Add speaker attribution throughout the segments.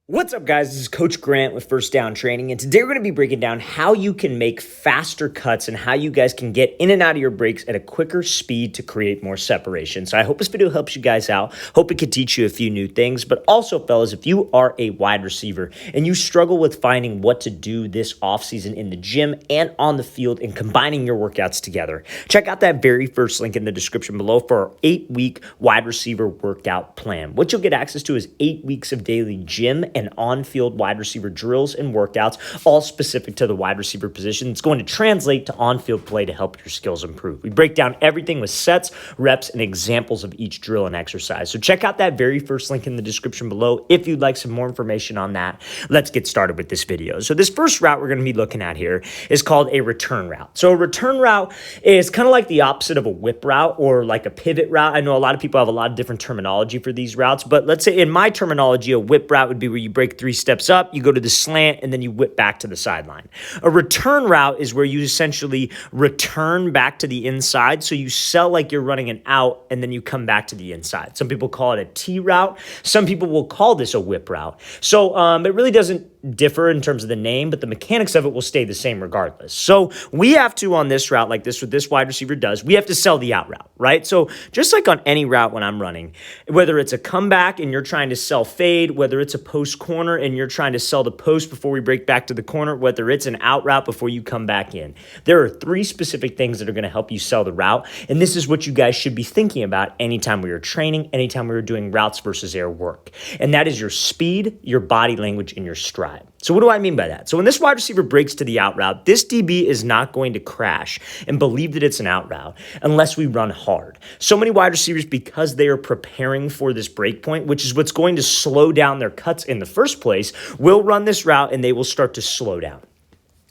Speaker 1: What's up, guys? This is Coach Grant with First Down Training, and today we're going to be breaking down how you can make faster cuts and how you guys can get in and out of your breaks at a quicker speed to create more separation. So I hope this video helps you guys out. Hope it can teach you a few new things, but also, fellas, if you are a wide receiver and you struggle with finding what to do this offseason in the gym and on the field and combining your workouts together, check out that very first link in the description below for our 8-week wide receiver workout plan. What you'll get access to is 8 weeks of daily gym and on-field wide receiver drills and workouts, all specific to the wide receiver position. It's going to translate to on-field play to help your skills improve. We break down everything with sets, reps, and examples of each drill and exercise. So check out that very first link in the description below if you'd like some more information on that. Let's get started with this video. So this first route we're going to be looking at here is called a return route. So a return route is kind of like the opposite of a whip route or like a pivot route. I know a lot of people have a lot of different terminology for these routes, but let's say in my terminology, a whip route would be where you break 3 steps up, you go to the slant, and then you whip back to the sideline. A return route is where you essentially return back to the inside. So you sell like you're running an out, and then you come back to the inside. Some people call it a T route. Some people will call this a whip route. So it really doesn't differ in terms of the name, but the mechanics of it will stay the same regardless. So we have to, on this route, like this, what this wide receiver does, we have to sell the out route, right? So just like on any route when I'm running, whether it's a comeback and you're trying to sell fade, whether it's a post corner and you're trying to sell the post before we break back to the corner, whether it's an out route before you come back in, there are 3 specific things that are going to help you sell the route. And this is what you guys should be thinking about anytime we are training, anytime we are doing routes versus air work. And that is your speed, your body language, and your stride. So what do I mean by that? So when this wide receiver breaks to the out route, this DB is not going to crash and believe that it's an out route unless we run hard. So many wide receivers, because they are preparing for this break point, which is what's going to slow down their cuts in the first place, will run this route and they will start to slow down.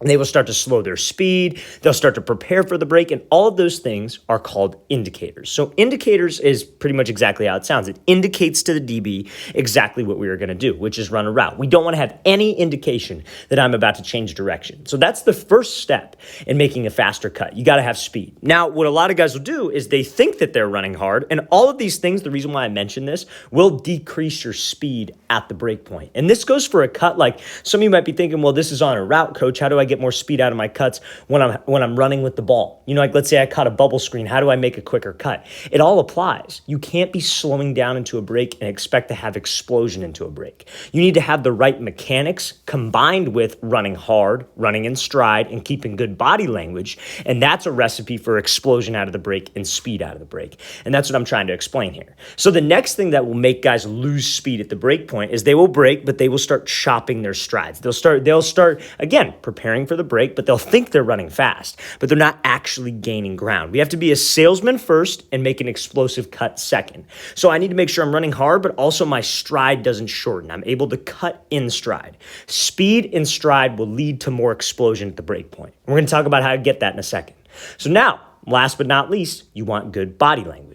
Speaker 1: And they will start to slow their speed. They'll start to prepare for the break. And all of those things are called indicators. So indicators is pretty much exactly how it sounds. It indicates to the DB exactly what we are going to do, which is run a route. We don't want to have any indication that I'm about to change direction. So that's the first step in making a faster cut. You got to have speed. Now, what a lot of guys will do is they think that they're running hard. And all of these things, the reason why I mention this, will decrease your speed at the break point. And this goes for a cut. Like some of you might be thinking, well, this is on a route, coach. How do I get more speed out of my cuts when I'm running with the ball? You know, like let's say I caught a bubble screen. How do I make a quicker cut? It all applies. You can't be slowing down into a break and expect to have explosion into a break. You need to have the right mechanics combined with running hard, running in stride, and keeping good body language. And that's a recipe for explosion out of the break and speed out of the break. And that's what I'm trying to explain here. So the next thing that will make guys lose speed at the break point is they will break, but they will start chopping their strides. They'll start again, preparing for the break, but they'll think they're running fast, but they're not actually gaining ground. We have to be a salesman first and make an explosive cut second. So I need to make sure I'm running hard, but also my stride doesn't shorten. I'm able to cut in stride. Speed in stride will lead to more explosion at the break point. We're going to talk about how to get that in a second. So now, last but not least, you want good body language.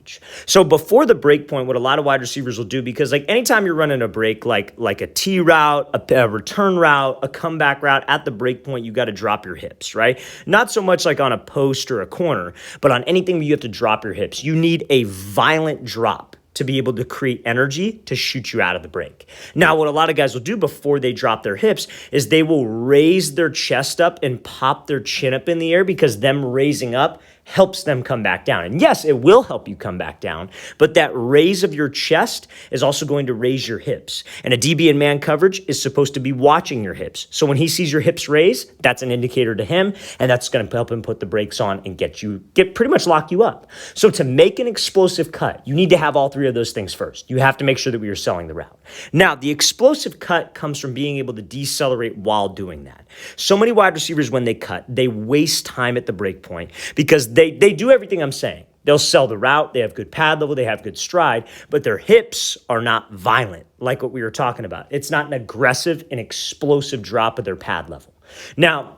Speaker 1: So before the break point, what a lot of wide receivers will do, because like anytime you're running a break, like a T route, a return route, a comeback route, at the break point, you got to drop your hips, right? Not so much like on a post or a corner, but on anything where you have to drop your hips. You need a violent drop to be able to create energy to shoot you out of the break. Now, what a lot of guys will do before they drop their hips is they will raise their chest up and pop their chin up in the air, because them raising up helps them come back down. And yes, it will help you come back down, but that raise of your chest is also going to raise your hips. And a DB in man coverage is supposed to be watching your hips. So when he sees your hips raise, that's an indicator to him, and that's going to help him put the brakes on and get pretty much lock you up. So to make an explosive cut, you need to have all 3 of those things first. You have to make sure that we are selling the route. Now, the explosive cut comes from being able to decelerate while doing that. So many wide receivers, when they cut, they waste time at the break point because they do everything I'm saying. They'll sell the route, they have good pad level, they have good stride, but their hips are not violent like what we were talking about. It's not an aggressive and explosive drop of their pad level. Now,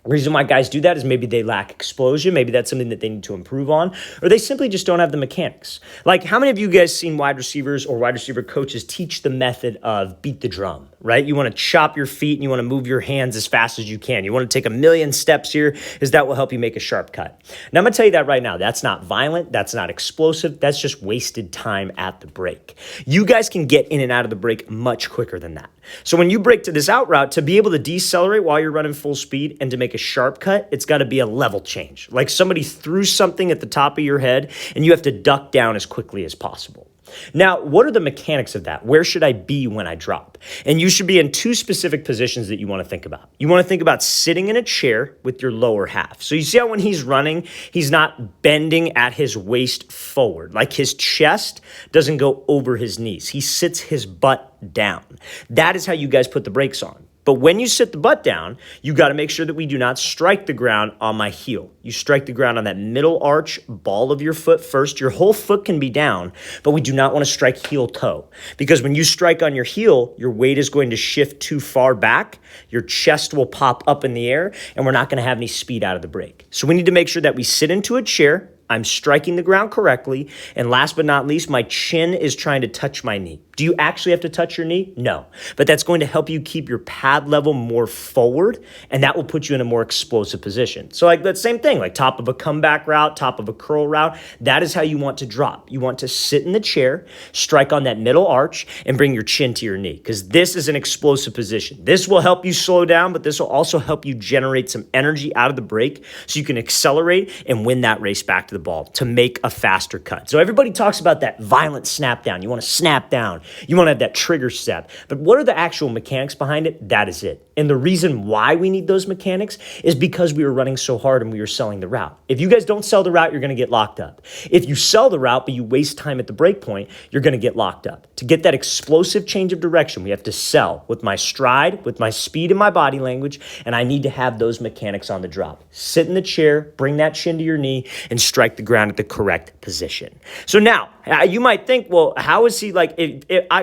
Speaker 1: the reason why guys do that is maybe they lack explosion. Maybe that's something that they need to improve on, or they simply just don't have the mechanics. Like, how many of you guys seen wide receivers or wide receiver coaches teach the method of beat the drum, right? You want to chop your feet and you want to move your hands as fast as you can. You want to take 1,000,000 steps here because that will help you make a sharp cut. Now, I'm going to tell you that right now. That's not violent. That's not explosive. That's just wasted time at the break. You guys can get in and out of the break much quicker than that. So when you break to this out route, to be able to decelerate while you're running full speed and to make a sharp cut, it's got to be a level change. Like somebody threw something at the top of your head and you have to duck down as quickly as possible. Now, what are the mechanics of that? Where should I be when I drop? And you should be in 2 specific positions that you want to think about. You want to think about sitting in a chair with your lower half. So you see how when he's running, he's not bending at his waist forward. Like his chest doesn't go over his knees. He sits his butt down. That is how you guys put the brakes on. But when you sit the butt down, you got to make sure that we do not strike the ground on my heel. You strike the ground on that middle arch ball of your foot first. Your whole foot can be down, but we do not want to strike heel toe. Because when you strike on your heel, your weight is going to shift too far back. Your chest will pop up in the air, and we're not going to have any speed out of the break. So we need to make sure that we sit into a chair. I'm striking the ground correctly. And last but not least, my chin is trying to touch my knee. Do you actually have to touch your knee? No. But that's going to help you keep your pad level more forward, and that will put you in a more explosive position. So like that same thing, like top of a comeback route, top of a curl route, that is how you want to drop. You want to sit in the chair, strike on that middle arch, and bring your chin to your knee, because this is an explosive position. This will help you slow down, but this will also help you generate some energy out of the break so you can accelerate and win that race back to the ball to make a faster cut. So everybody talks about that violent snap down. You want to snap down. You want to have that trigger step. But what are the actual mechanics behind it? That is it. And the reason why we need those mechanics is because we were running so hard and we were selling the route. If you guys don't sell the route, you're going to get locked up. If you sell the route, but you waste time at the break point, you're going to get locked up. To get that explosive change of direction, we have to sell with my stride, with my speed and my body language, and I need to have those mechanics on the drop. Sit in the chair, bring that chin to your knee, and strike the ground at the correct position. So now, you might think, well, how is he like,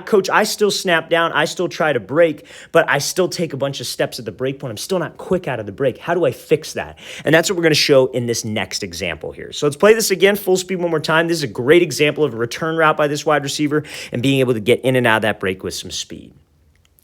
Speaker 1: Coach, I still snap down, I still try to break, but I still take a bunch of steps at the break point. I'm still not quick out of the break. How do I fix that? And that's what we're going to show in this next example here. So let's play this again, full speed one more time. This is a great example of a return route by this wide receiver and being able to get in and out of that break with some speed.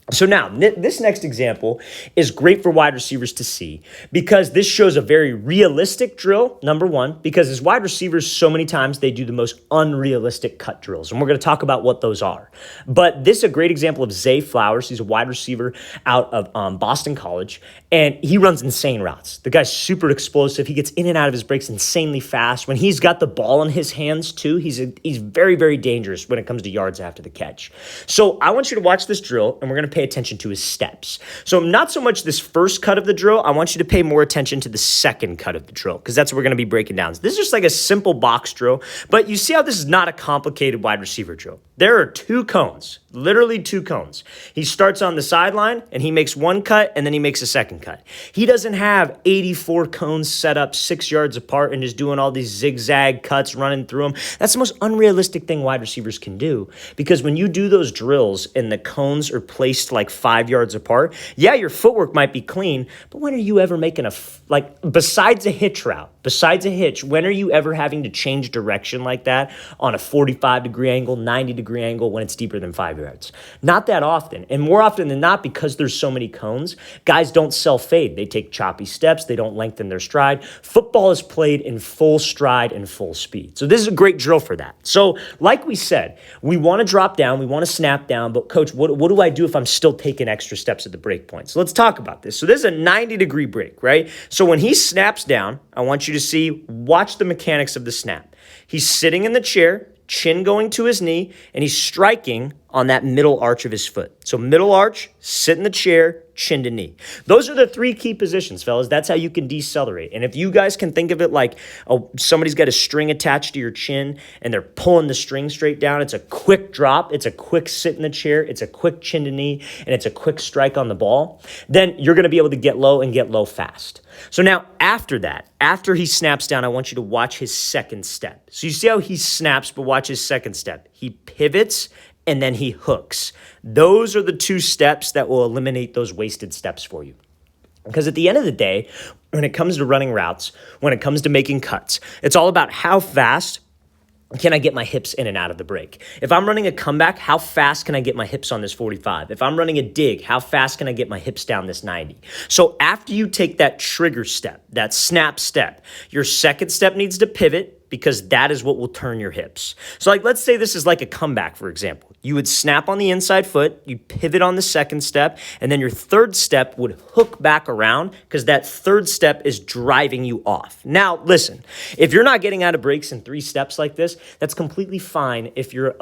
Speaker 1: So now, this next example is great for wide receivers to see because this shows a very realistic drill, number one, because as wide receivers, so many times they do the most unrealistic cut drills, and we're going to talk about what those are. But this is a great example of Zay Flowers. He's a wide receiver out of Boston College, and he runs insane routes. The guy's super explosive. He gets in and out of his breaks insanely fast. When he's got the ball in his hands, too, he's very, very dangerous when it comes to yards after the catch. So I want you to watch this drill, and we're going to pay attention to his steps. So not so much this first cut of the drill, I want you to pay more attention to the second cut of the drill because that's what we're going to be breaking down. So this is just like a simple box drill, but you see how this is not a complicated wide receiver drill. There are 2 cones, literally 2 cones. He starts on the sideline and he makes one cut and then he makes a second cut. He doesn't have 84 cones set up 6 yards apart and just doing all these zigzag cuts running through them. That's the most unrealistic thing wide receivers can do because when you do those drills and the cones are placed like 5 yards apart, yeah, your footwork might be clean, but when are you ever making besides a hitch route, when are you ever having to change direction like that on a 45-degree angle, 90-degree angle when it's deeper than 5 yards? Not that often. And more often than not, because there's so many cones, guys don't self-fade. They take choppy steps. They don't lengthen their stride. Football is played in full stride and full speed. So this is a great drill for that. So like we said, we want to drop down. We want to snap down. But coach, what do I do if I'm still taking extra steps at the break point? So let's talk about this. So this is a 90-degree break, right? So when he snaps down, I want you to watch the mechanics of the snap. He's sitting in the chair, chin going to his knee, and he's striking on that middle arch of his foot. So middle arch, sit in the chair, chin to knee. Those are the 3 key positions, fellas. That's how you can decelerate. And if you guys can think of it like somebody's got a string attached to your chin and they're pulling the string straight down, it's a quick drop, it's a quick sit in the chair, it's a quick chin to knee, and it's a quick strike on the ball, then you're going to be able to get low and get low fast. So now after that, after he snaps down, I want you to watch his second step. So you see how he snaps, but watch his second step. He pivots and then he hooks. Those are the 2 steps that will eliminate those wasted steps for you. Because at the end of the day, when it comes to running routes, when it comes to making cuts, it's all about how fast can I get my hips in and out of the break? If I'm running a comeback, how fast can I get my hips on this 45? If I'm running a dig, how fast can I get my hips down this 90? So after you take that trigger step, that snap step, your second step needs to pivot, because that is what will turn your hips. So like, let's say this is like a comeback, for example. You would snap on the inside foot, you pivot on the second step, and then your third step would hook back around because that third step is driving you off. Now, listen, if you're not getting out of breaks in 3 steps like this, that's completely fine if you're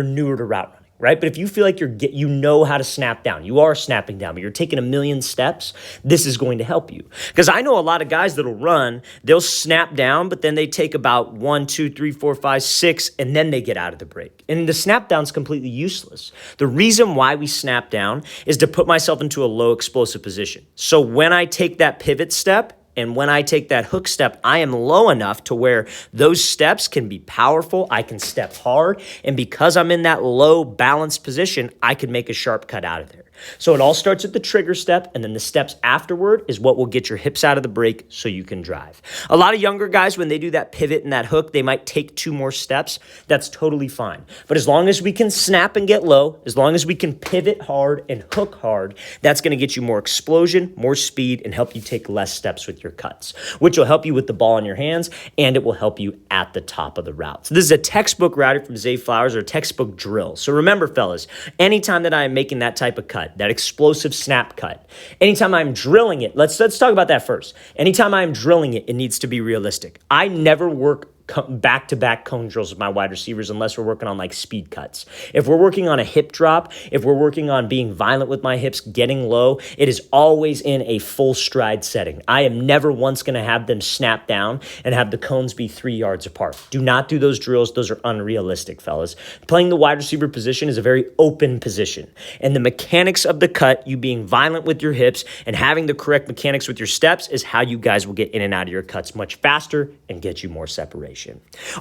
Speaker 1: newer to route running. Right? But if you feel like you know how to snap down, you are snapping down, but you're taking a million steps, this is going to help you. Because I know a lot of guys that'll run, they'll snap down, but then they take about 1, 2, 3, 4, 5, 6, and then they get out of the break. And the snap down's completely useless. The reason why we snap down is to put myself into a low explosive position. So when I take that pivot step, and when I take that hook step, I am low enough to where those steps can be powerful. I can step hard. And because I'm in that low balanced position, I can make a sharp cut out of there. So it all starts at the trigger step, and then the steps afterward is what will get your hips out of the break so you can drive. A lot of younger guys, when they do that pivot and that hook, they might take 2 more steps. That's totally fine. But as long as we can snap and get low, as long as we can pivot hard and hook hard, that's going to get you more explosion, more speed, and help you take less steps with your cuts, which will help you with the ball in your hands, and it will help you at the top of the route. So this is a textbook routing from Zay Flowers, or a textbook drill. So remember, fellas, anytime that I am making that type of cut, that explosive snap cut, anytime I'm drilling it, let's talk about that first. Anytime I'm drilling it, it needs to be realistic. I never work back-to-back cone drills with my wide receivers unless we're working on like speed cuts. If we're working on a hip drop, if we're working on being violent with my hips, getting low, it is always in a full stride setting. I am never once going to have them snap down and have the cones be 3 yards apart. Do not do those drills. Those are unrealistic, fellas. Playing the wide receiver position is a very open position. And the mechanics of the cut, you being violent with your hips and having the correct mechanics with your steps, is how you guys will get in and out of your cuts much faster and get you more separation.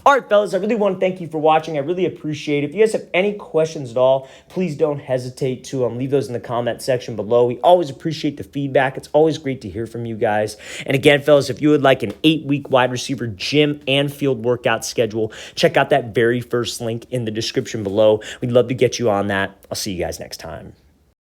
Speaker 1: All right, fellas, I really want to thank you for watching. I really appreciate it. If you guys have any questions at all, please don't hesitate to leave those in the comment section below. We always appreciate the feedback. It's always great to hear from you guys. And again, fellas, if you would like an 8-week wide receiver gym and field workout schedule, check out that very first link in the description below. We'd love to get you on that. I'll see you guys next time.